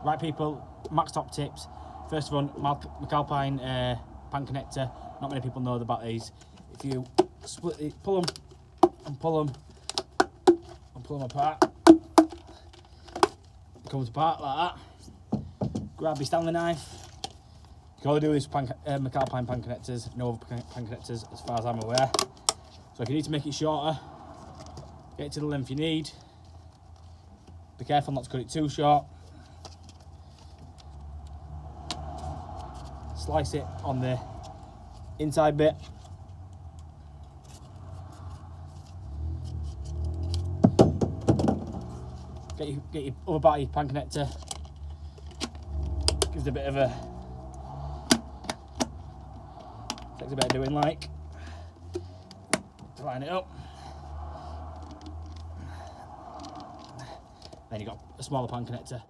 Right people, Max top tips. First one, Mcalpine pan connector. Not many people know about these. If you split it, pull them and pull them and pull them apart, it comes apart like that. Grab your Stanley knife. You can only do this with Mcalpine pan connectors, no other pan connectors as far as I'm aware. So if you need to make it shorter, get it to the length you need. Be careful not to cut it too short. Slice it on the inside bit. Get your other part of your pan connector. Gives it a bit of a, takes a bit of doing like. To line it up. Then you've got a smaller pan connector.